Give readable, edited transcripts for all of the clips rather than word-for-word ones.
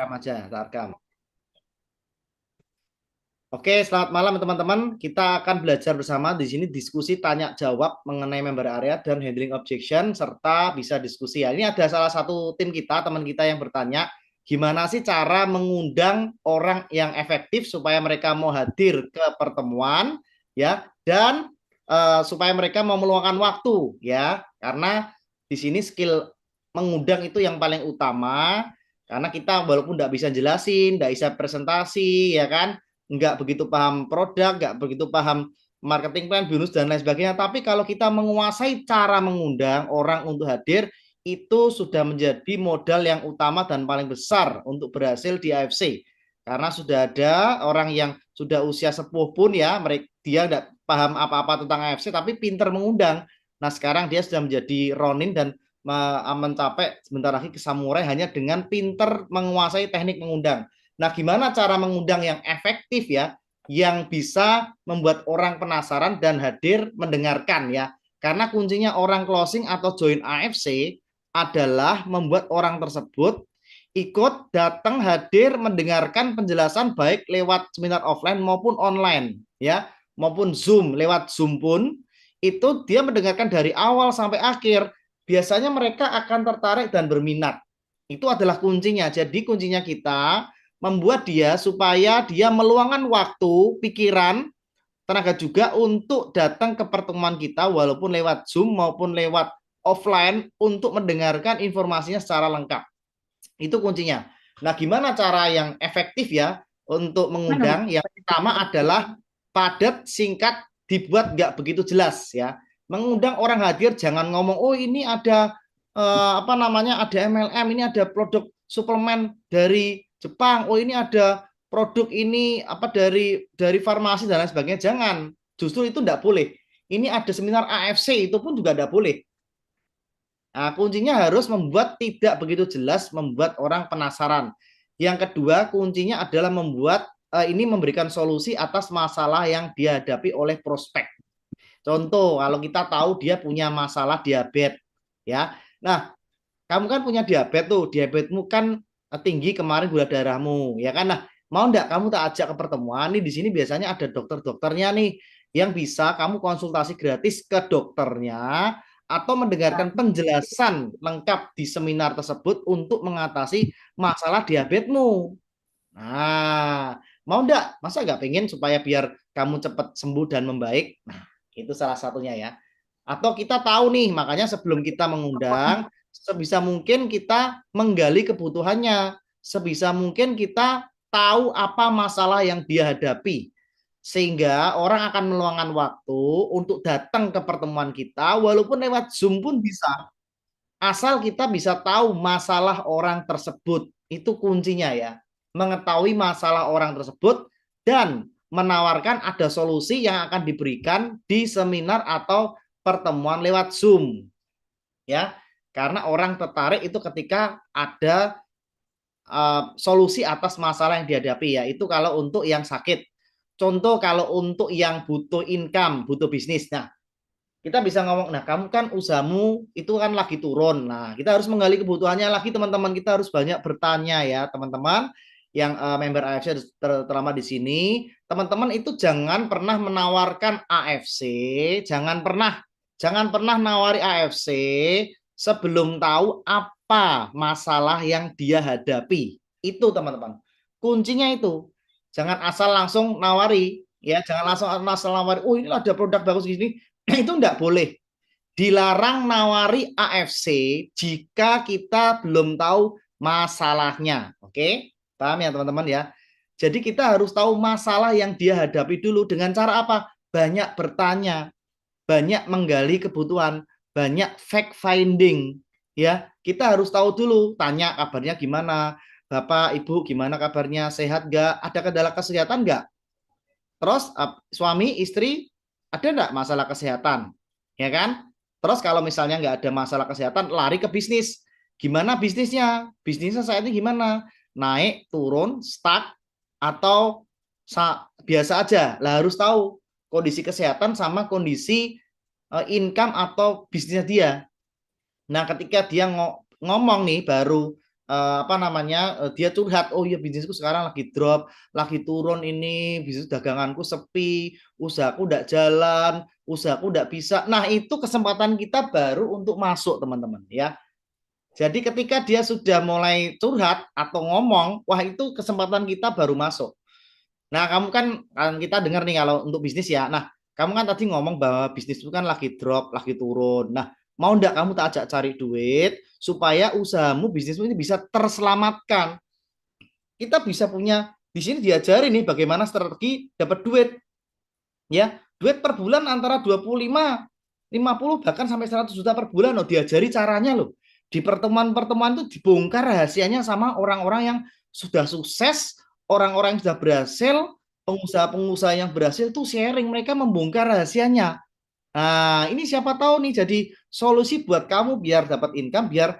rekam aja, tak rekam. Oke, selamat malam teman-teman. Kita akan belajar bersama di sini diskusi tanya jawab mengenai member area dan handling objection serta bisa diskusi ya. Ini ada salah satu tim kita, teman kita yang bertanya, gimana sih cara mengundang orang yang efektif supaya mereka mau hadir ke pertemuan ya dan supaya mereka mau meluangkan waktu ya. Karena di sini skill mengundang itu yang paling utama karena kita walaupun tidak bisa jelasin, tidak bisa presentasi ya kan, nggak begitu paham produk, nggak begitu paham marketing plan, bonus dan lain sebagainya. Tapi kalau kita menguasai cara mengundang orang untuk hadir, itu sudah menjadi modal yang utama dan paling besar untuk berhasil di AFC. Karena sudah ada orang yang sudah usia sepuh pun ya, mereka dia nggak paham apa-apa tentang AFC, tapi pinter mengundang. Nah sekarang dia sudah menjadi Ronin dan mencapai sebentar lagi ke samurai hanya dengan pinter menguasai teknik mengundang. Nah, gimana cara mengundang yang efektif ya, yang bisa membuat orang penasaran dan hadir mendengarkan ya. Karena kuncinya orang closing atau join AFC adalah membuat orang tersebut ikut datang hadir mendengarkan penjelasan baik lewat seminar offline maupun online ya, maupun Zoom. Lewat Zoom pun itu dia mendengarkan dari awal sampai akhir. Biasanya mereka akan tertarik dan berminat. Itu adalah kuncinya. Jadi kuncinya kita membuat dia supaya dia meluangkan waktu, pikiran, tenaga juga untuk datang ke pertemuan kita walaupun lewat Zoom maupun lewat offline untuk mendengarkan informasinya secara lengkap. Itu kuncinya. Nah, gimana cara yang efektif ya untuk mengundang? Yang pertama adalah padat, singkat, dibuat nggak begitu jelas ya. Mengundang orang hadir jangan ngomong, oh ini ada apa namanya, ada MLM, ini ada produk suplemen dari Jepang, oh ini ada produk ini apa dari farmasi dan lain sebagainya. Jangan, justru itu tidak boleh. Ini ada seminar AFC itu pun juga tidak boleh. Nah, kuncinya harus membuat tidak begitu jelas, membuat orang penasaran. Yang kedua, kuncinya adalah membuat ini memberikan solusi atas masalah yang dihadapi oleh prospek. Contoh, kalau kita tahu dia punya masalah diabetes, ya. Nah, kamu kan punya diabetes tuh, diabetesmu kan tinggi kemarin gula darahmu, ya kan? Nah, mau enggak kamu tak ajak ke pertemuan nih di sini biasanya ada dokter-dokternya nih yang bisa kamu konsultasi gratis ke dokternya atau mendengarkan penjelasan lengkap di seminar tersebut untuk mengatasi masalah diabetesmu. Nah, mau enggak? Masa enggak pengen supaya biar kamu cepat sembuh dan membaik? Nah, itu salah satunya ya. Atau kita tahu nih, makanya sebelum kita mengundang, sebisa mungkin kita menggali kebutuhannya. Sebisa mungkin kita tahu apa masalah yang dia hadapi. Sehingga orang akan meluangkan waktu untuk datang ke pertemuan kita, walaupun lewat Zoom pun bisa. Asal kita bisa tahu masalah orang tersebut. Itu kuncinya ya. Mengetahui masalah orang tersebut dan menawarkan ada solusi yang akan diberikan di seminar atau pertemuan lewat Zoom. Ya, karena orang tertarik itu ketika ada solusi atas masalah yang dihadapi ya. Itu kalau untuk yang sakit. Contoh kalau untuk yang butuh income, butuh bisnis. Nah, kita bisa ngomong, nah kamu kan usahamu itu kan lagi turun. Nah, kita harus menggali kebutuhannya lagi teman-teman. Kita harus banyak bertanya ya teman-teman yang member AFC terutama di sini. Teman-teman itu jangan pernah menawarkan AFC, jangan pernah nawari AFC sebelum tahu apa masalah yang dia hadapi. Itu teman-teman. Kuncinya itu. Jangan asal langsung nawari ya, jangan langsung asal nawari, oh ini ada produk bagus gini. Itu enggak boleh. Dilarang nawari AFC jika kita belum tahu masalahnya. Oke? Paham ya teman-teman ya? Jadi kita harus tahu masalah yang dia hadapi dulu dengan cara apa? Banyak bertanya, banyak menggali kebutuhan, banyak fact finding. Ya, kita harus tahu dulu, tanya kabarnya gimana, Bapak, Ibu gimana kabarnya, sehat gak? Ada kendala kesehatan gak? Terus suami, istri ada nggak masalah kesehatan? Ya kan? Terus kalau misalnya nggak ada masalah kesehatan, lari ke bisnis. Gimana bisnisnya? Bisnisnya saat ini gimana? Naik, turun, stuck, atau biasa aja? Lah harus tahu kondisi kesehatan sama kondisi income atau bisnisnya dia. Nah, ketika dia ngomong nih baru apa namanya, dia curhat, oh iya bisnisku sekarang lagi drop, lagi turun ini, bisnis daganganku sepi, usahaku udah jalan, usahaku udah bisa. Nah, itu kesempatan kita baru untuk masuk, teman-teman, ya. Jadi ketika dia sudah mulai curhat atau ngomong, wah itu kesempatan kita baru masuk. Nah, kamu kan kita dengar nih kalau untuk bisnis ya. Nah, kamu kan tadi ngomong bahwa bisnis itu kan lagi drop, lagi turun. Nah, mau enggak kamu tak ajak cari duit supaya usahamu, bisnismu ini bisa terselamatkan. Kita bisa punya di sini diajari nih bagaimana strategi dapat duit. Ya, duit per bulan antara 25, 50 bahkan sampai 100 juta per bulan loh, diajari caranya loh. Di pertemuan-pertemuan itu dibongkar rahasianya sama orang-orang yang sudah sukses, orang-orang yang sudah berhasil, pengusaha-pengusaha yang berhasil tuh sharing, mereka membongkar rahasianya. Nah, ini siapa tahu nih jadi solusi buat kamu biar dapat income, biar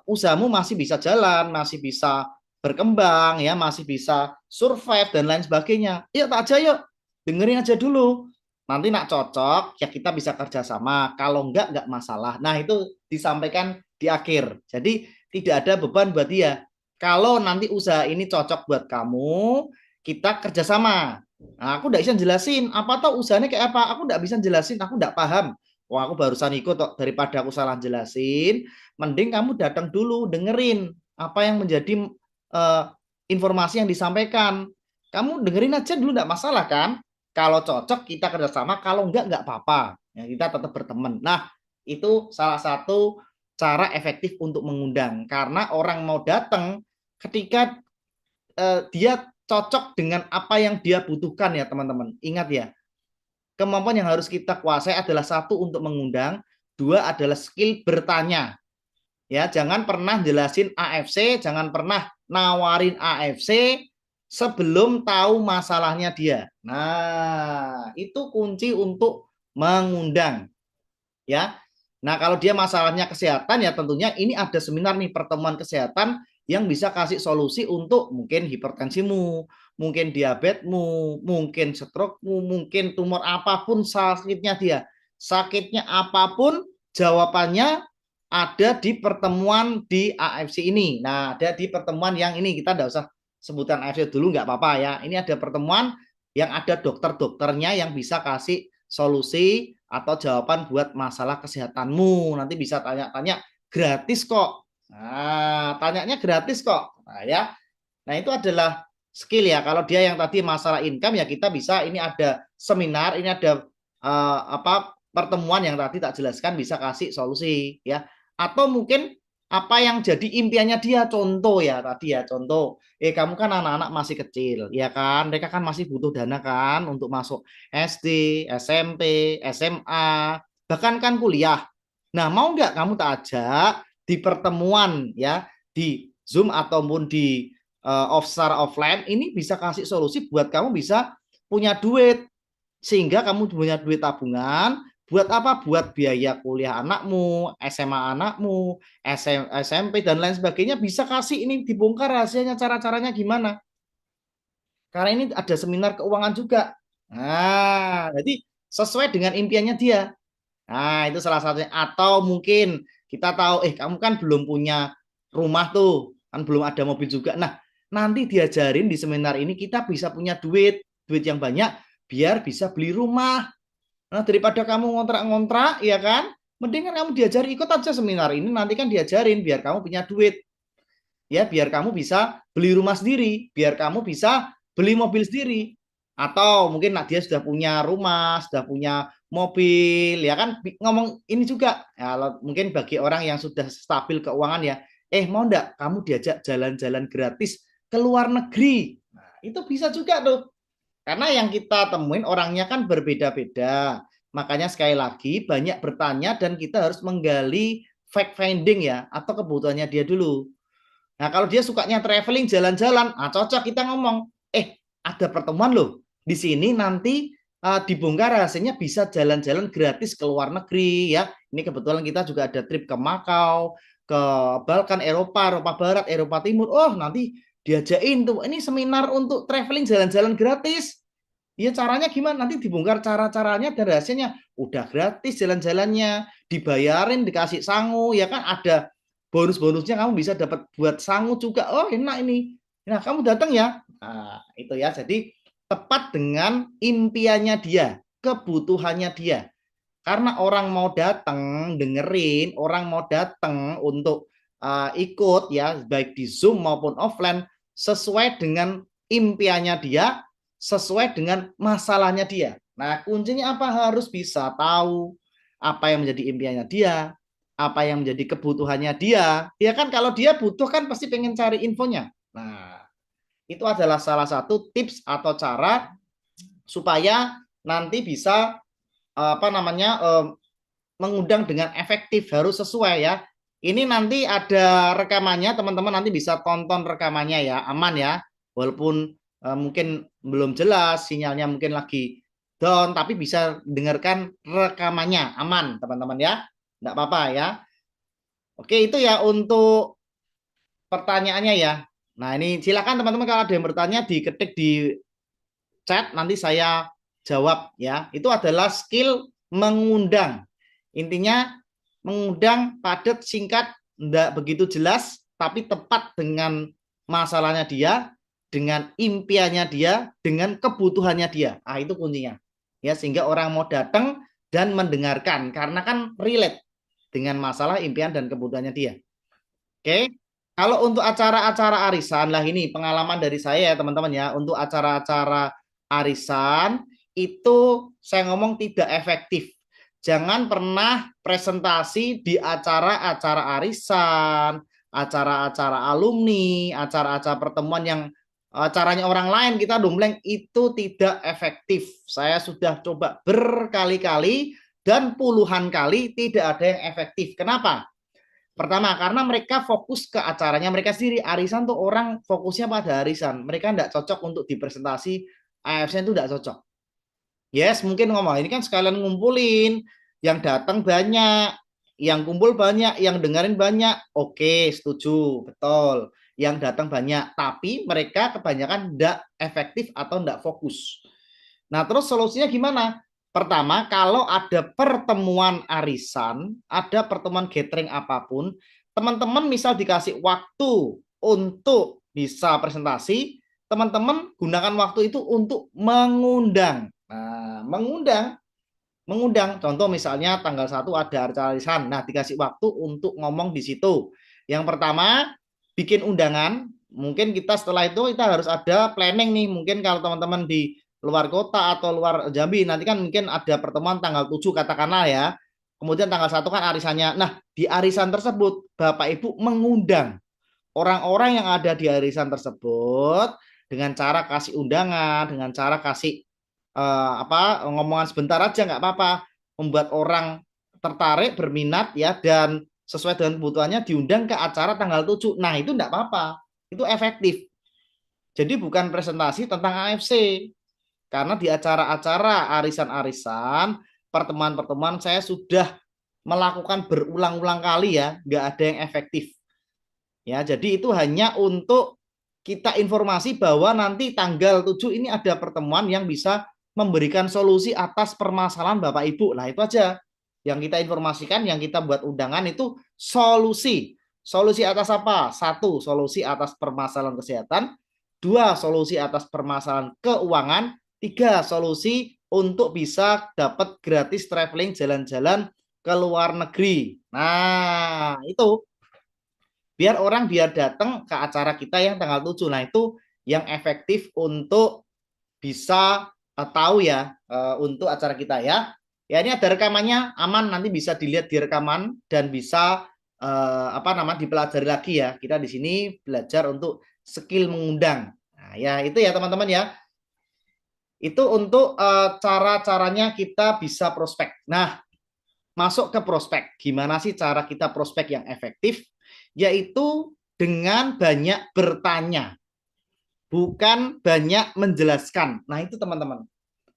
usahamu masih bisa jalan, masih bisa berkembang, ya, masih bisa survive dan lain sebagainya. Yuk, tak aja yuk, dengerin aja dulu. Nanti nak cocok, ya kita bisa kerjasama. Kalau enggak masalah. Nah, itu disampaikan di akhir. Jadi tidak ada beban buat dia. Kalau nanti usaha ini cocok buat kamu, kita kerjasama. Nah, aku tidak bisa jelasin apa tau usahanya kayak apa. Aku tidak bisa jelasin, aku tidak paham. Wah, aku barusan ikut kok, daripada aku salah jelasin. Mending kamu datang dulu, dengerin apa yang menjadi uh, informasi yang disampaikan. Kamu dengerin aja dulu, tidak masalah kan? Kalau cocok kita kerjasama, kalau enggak apa-apa. Ya, kita tetap berteman. Nah, itu salah satu cara efektif untuk mengundang. Karena orang mau datang ketika dia cocok dengan apa yang dia butuhkan ya teman-teman. Ingat ya, kemampuan yang harus kita kuasai adalah satu untuk mengundang, dua adalah skill bertanya. Ya, jangan pernah jelasin AFC, jangan pernah nawarin AFC sebelum tahu masalahnya dia. Nah, itu kunci untuk mengundang, ya. Nah, kalau dia masalahnya kesehatan ya tentunya ini ada seminar nih, pertemuan kesehatan yang bisa kasih solusi untuk mungkin hipertensimu, mungkin diabetesmu, mungkin stroke-mu, mungkin tumor apapun sakitnya dia. Sakitnya apapun jawabannya ada di pertemuan di AFC ini. Nah, ada di pertemuan yang ini kita tidak usah sebutan AFC dulu nggak apa-apa ya. Ini ada pertemuan yang ada dokter-dokternya yang bisa kasih solusi atau jawaban buat masalah kesehatanmu. Nanti bisa tanya-tanya gratis kok. Nah, tanyanya gratis kok. Nah, ya. Nah, itu adalah skill ya. Kalau dia yang tadi masalah income ya kita bisa ini ada seminar, ini ada apa pertemuan yang tadi tak jelaskan bisa kasih solusi ya. Atau mungkin apa yang jadi impiannya dia, contoh ya tadi ya, contoh kamu kan anak-anak masih kecil ya kan, mereka kan masih butuh dana kan untuk masuk SD, SMP, SMA, bahkan kan kuliah. Nah, mau nggak kamu tak ajak di pertemuan ya, di Zoom ataupun di offline ini bisa kasih solusi buat kamu bisa punya duit, sehingga kamu punya duit tabungan buat apa? Buat biaya kuliah anakmu, SMA anakmu, SMP dan lain sebagainya, bisa kasih ini dibongkar rahasianya, cara-caranya gimana. Karena ini ada seminar keuangan juga. Nah, jadi sesuai dengan impiannya dia. Nah, itu salah satunya. Atau mungkin kita tahu, kamu kan belum punya rumah tuh, kan belum ada mobil juga. Nah, nanti diajarin di seminar ini kita bisa punya duit, duit yang banyak, biar bisa beli rumah. Nah, daripada kamu ngontrak-ngontrak, ya kan? Mending kan kamu diajari, ikut aja seminar ini, nanti kan diajarin, biar kamu punya duit. Ya, biar kamu bisa beli rumah sendiri, biar kamu bisa beli mobil sendiri. Atau mungkin dia sudah punya rumah, sudah punya mobil, ya kan? Ngomong ini juga, ya, mungkin bagi orang yang sudah stabil keuangan ya, mau enggak kamu diajak jalan-jalan gratis ke luar negeri? Nah, itu bisa juga tuh. Karena yang kita temuin orangnya kan berbeda-beda. Makanya sekali lagi banyak bertanya dan kita harus menggali fact finding ya, atau kebutuhannya dia dulu. Nah, kalau dia sukanya traveling, jalan-jalan, cocok kita ngomong, ada pertemuan loh. Di sini nanti dibongkar hasilnya bisa jalan-jalan gratis ke luar negeri ya. Ini kebetulan kita juga ada trip ke Makau, ke Balkan, Eropa, Eropa Barat, Eropa Timur. Oh, nanti diajain tuh. Ini seminar untuk traveling jalan-jalan gratis. Ya caranya gimana? Nanti dibongkar cara-caranya dan hasilnya udah gratis jalan-jalannya, dibayarin, dikasih sangu, ya kan ada bonus-bonusnya kamu bisa dapat buat sangu juga. Oh, enak ini. Nah, kamu datang ya. Nah, itu ya. Jadi tepat dengan impiannya dia, kebutuhannya dia. Karena orang mau datang dengerin, orang mau datang untuk ikut ya, baik di Zoom maupun offline, sesuai dengan impiannya dia, sesuai dengan masalahnya dia. Nah, kuncinya apa? Harus bisa tahu apa yang menjadi impiannya dia, apa yang menjadi kebutuhannya dia. Ya kan kalau dia butuh kan pasti pengen cari infonya. Nah, itu adalah salah satu tips atau cara supaya nanti bisa apa namanya mengundang dengan efektif, harus sesuai ya. Ini nanti ada rekamannya, teman-teman nanti bisa tonton rekamannya ya, aman ya. Walaupun mungkin belum jelas, sinyalnya mungkin lagi down, tapi bisa dengarkan rekamannya, aman teman-teman ya. Enggak apa-apa ya. Oke, itu ya untuk pertanyaannya ya. Nah, ini silakan teman-teman kalau ada yang bertanya diketik di chat, nanti saya jawab ya. Itu adalah skill mengundang. Intinya mengundang padat, singkat, tidak begitu jelas, tapi tepat dengan masalahnya dia, dengan impiannya dia, dengan kebutuhannya dia. Ah, itu kuncinya. Ya, sehingga orang mau datang dan mendengarkan karena kan relate dengan masalah, impian dan kebutuhannya dia. Oke. Kalau untuk acara-acara arisan, lah ini pengalaman dari saya ya teman-teman ya, untuk acara-acara arisan itu saya ngomong tidak efektif. Jangan pernah presentasi di acara-acara arisan, acara-acara alumni, acara-acara pertemuan yang acaranya orang lain kita dombleng, itu tidak efektif. Saya sudah coba berkali-kali dan puluhan kali tidak ada yang efektif. Kenapa? Pertama, karena mereka fokus ke acaranya mereka sendiri. Arisan tuh orang fokusnya pada arisan. Mereka tidak cocok untuk dipresentasi AFC, itu tidak cocok. Yes, mungkin ngomong ini kan sekalian ngumpulin, yang datang banyak, yang kumpul banyak, yang dengerin banyak. Oke, setuju, betul. Yang datang banyak, tapi mereka kebanyakan tidak efektif atau tidak fokus. Nah, terus solusinya gimana? Pertama, kalau ada pertemuan arisan, ada pertemuan gathering apapun, teman-teman misal dikasih waktu untuk bisa presentasi, teman-teman gunakan waktu itu untuk mengundang. Nah, mengundang. Contoh misalnya tanggal 1 ada acara arisan. Nah, dikasih waktu untuk ngomong di situ. Yang pertama, bikin undangan. Mungkin kita setelah itu kita harus ada planning nih. Mungkin kalau teman-teman di luar kota atau luar Jambi, nanti kan mungkin ada pertemuan tanggal 7 katakanlah ya. Kemudian tanggal 1 kan arisannya. Nah, di arisan tersebut Bapak Ibu mengundang orang-orang yang ada di arisan tersebut dengan cara kasih undangan, dengan cara kasih ngomongan sebentar aja nggak apa-apa, membuat orang tertarik, berminat ya, dan sesuai dengan kebutuhannya diundang ke acara tanggal 7. Nah, itu enggak apa-apa. Itu efektif. Jadi bukan presentasi tentang AFC. Karena di acara-acara arisan-arisan, pertemuan-pertemuan saya sudah melakukan berulang-ulang kali ya, nggak ada yang efektif. Ya, jadi itu hanya untuk kita informasi bahwa nanti tanggal 7 ini ada pertemuan yang bisa memberikan solusi atas permasalahan Bapak Ibu. Nah, itu aja yang kita informasikan, yang kita buat undangan itu solusi. Solusi atas apa? 1, solusi atas permasalahan kesehatan. 2, solusi atas permasalahan keuangan. 3, solusi untuk bisa dapat gratis traveling jalan-jalan ke luar negeri. Nah, itu biar datang ke acara kita yang tanggal 7. Nah, itu yang efektif untuk bisa tahu ya untuk acara kita ya. Ya, ini ada rekamannya, aman, nanti bisa dilihat di rekaman dan bisa dipelajari lagi ya. Kita di sini belajar untuk skill mengundang. Nah, ya itu ya teman-teman ya. Itu untuk cara-caranya kita bisa prospek. Nah, masuk ke prospek. Gimana sih cara kita prospek yang efektif? Yaitu dengan banyak bertanya, bukan banyak menjelaskan. Nah, itu teman-teman.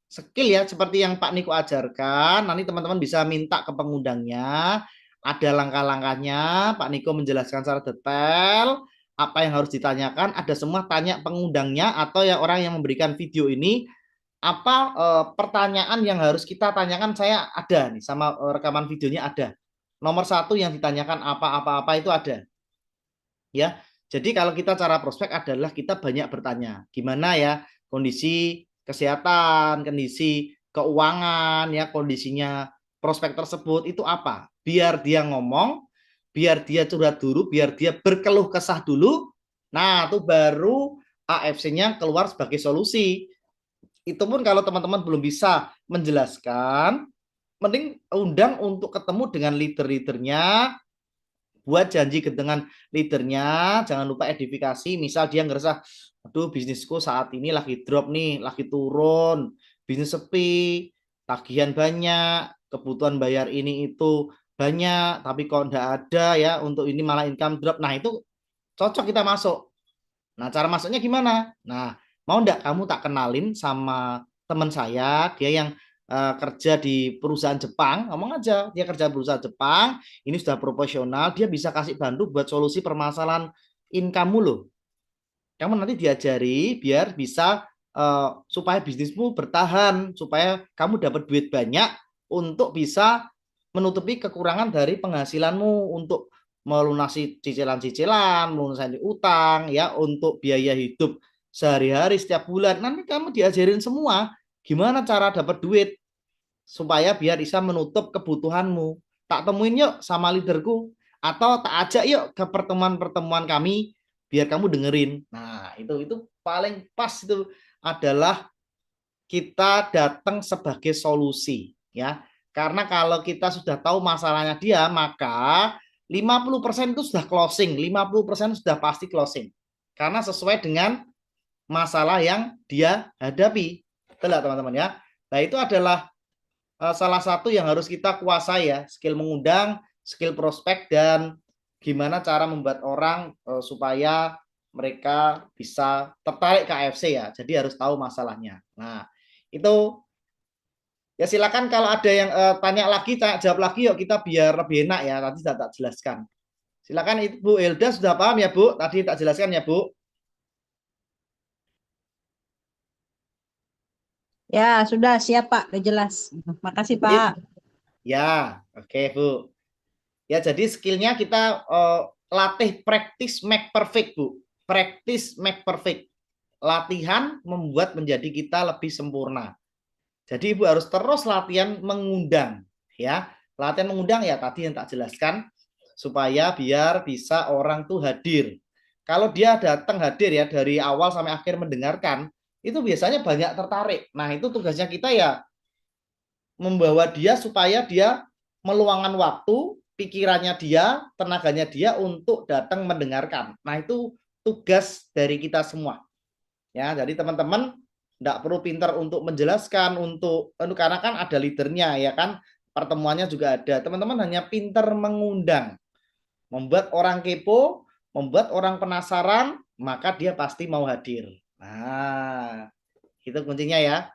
Skill ya, seperti yang Pak Niko ajarkan. Nanti teman-teman bisa minta ke pengundangnya. Ada langkah-langkahnya. Pak Niko menjelaskan secara detail apa yang harus ditanyakan. Ada semua, tanya pengundangnya atau yang orang yang memberikan video ini. Apa pertanyaan yang harus kita tanyakan, saya ada nih sama rekaman videonya ada. nomor satu yang ditanyakan apa-apa-apa itu ada. Ya, jadi kalau kita cara prospek adalah kita banyak bertanya, gimana ya kondisi kesehatan, kondisi keuangan, ya kondisinya prospek tersebut itu apa? Biar dia ngomong, biar dia curhat dulu, biar dia berkeluh kesah dulu. Nah, itu baru AFC-nya keluar sebagai solusi. Itu pun kalau teman-teman belum bisa menjelaskan, mending undang untuk ketemu dengan leader-leadernya, buat janji dengan leadernya, jangan lupa edifikasi. Misal dia ngerasa, aduh bisnisku saat ini lagi drop nih, lagi turun, bisnis sepi, tagihan banyak, kebutuhan bayar ini itu banyak, tapi kok enggak ada ya untuk ini malah income drop. Nah itu cocok kita masuk. Nah cara masuknya gimana? Nah mau enggak kamu tak kenalin sama teman saya, dia yang kerja di perusahaan Jepang, ngomong aja dia kerja di perusahaan Jepang, ini sudah profesional, dia bisa kasih bantu buat solusi permasalahan income loh. Kamu nanti diajari biar bisa supaya bisnismu bertahan, supaya kamu dapat duit banyak untuk bisa menutupi kekurangan dari penghasilanmu, untuk melunasi cicilan-cicilan, melunasi utang, ya untuk biaya hidup sehari-hari setiap bulan. Nanti kamu diajarin semua gimana cara dapat duit supaya biar bisa menutup kebutuhanmu. Tak temuin yuk sama leaderku, atau tak ajak yuk ke pertemuan-pertemuan kami biar kamu dengerin. Nah, itu paling pas itu adalah kita datang sebagai solusi, ya. Karena kalau kita sudah tahu masalahnya dia, maka 50% itu sudah closing, 50% sudah pasti closing. Karena sesuai dengan masalah yang dia hadapi. Betul teman-teman ya. Nah, itu adalah salah satu yang harus kita kuasai ya, skill mengundang, skill prospek, dan gimana cara membuat orang supaya mereka bisa tertarik ke AFC ya. Jadi harus tahu masalahnya. Nah, itu ya silakan kalau ada yang tanya lagi, tanya jawab lagi yuk kita biar lebih enak ya. Tadi sudah tak jelaskan. Silakan Ibu Hilda sudah paham ya Bu? Tadi tak jelaskan ya Bu? Ya, sudah siap Pak, udah jelas. Makasih Pak. Ya, oke Bu. Ya, jadi skillnya kita latih practice make perfect, Bu. Practice make perfect. Latihan membuat menjadi kita lebih sempurna. Jadi Ibu harus terus latihan mengundang, ya. Latihan mengundang ya tadi yang tak jelaskan supaya biar bisa orang tuh hadir. Kalau dia datang hadir ya dari awal sampai akhir mendengarkan, itu biasanya banyak tertarik. Nah, itu tugasnya kita ya membawa dia supaya dia meluangkan waktu, pikirannya dia, tenaganya dia untuk datang mendengarkan. Nah, itu tugas dari kita semua. Ya, jadi teman-teman tidak perlu pintar untuk menjelaskan, untuk karena kan ada leadernya ya kan, pertemuannya juga ada. Teman-teman hanya pintar mengundang, membuat orang kepo, membuat orang penasaran, maka dia pasti mau hadir. Nah, itu kuncinya ya.